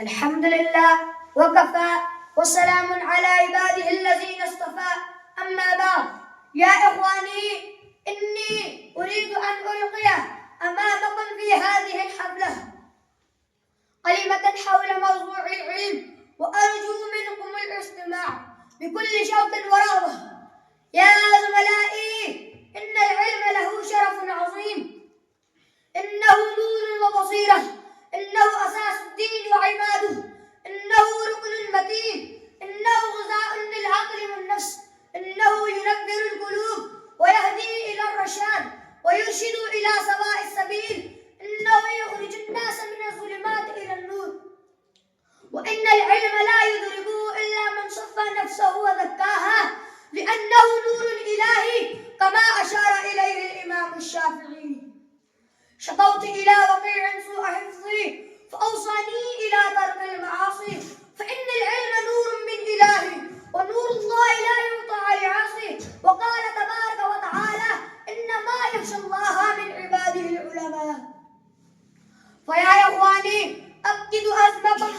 الحمد لله وكفى وسلام على عباده الذين اصطفى. أما بعد، يا إخواني، إني أريد أن ألقي أمامكم في هذه الحفلة كلمة حول موضوع العلم، وأرجو منكم الاستماع بكل شوق ورغبة. يا زملائي، إن العلم له شرف عظيم، إنه نور وبصيرة، إنه أساس الدين وعماده، إنه ركن متين، إنه غذاء للعقل والنفس، إنه ينبر القلوب ويهدي إلى الرشاد ويرشد إلى سواء السبيل، إنه يخرج الناس من الظلمات إلى النور. وإن العلم لا يدركه إلا من صفى نفسه وزكاها، لأنه نور إلهي كما أشار إليه الإمام الشافعي. شكوت إلى وقيع سوء حفظي فأوصاني إلى ترك المعاصي، فإن العلم نور من إلهي، ونور الله لا يعطى لعاصي. وقال تبارك وتعالى: إنما يخشى الله من عباده العلماء. فيا إخواني، أبدوا أزمكم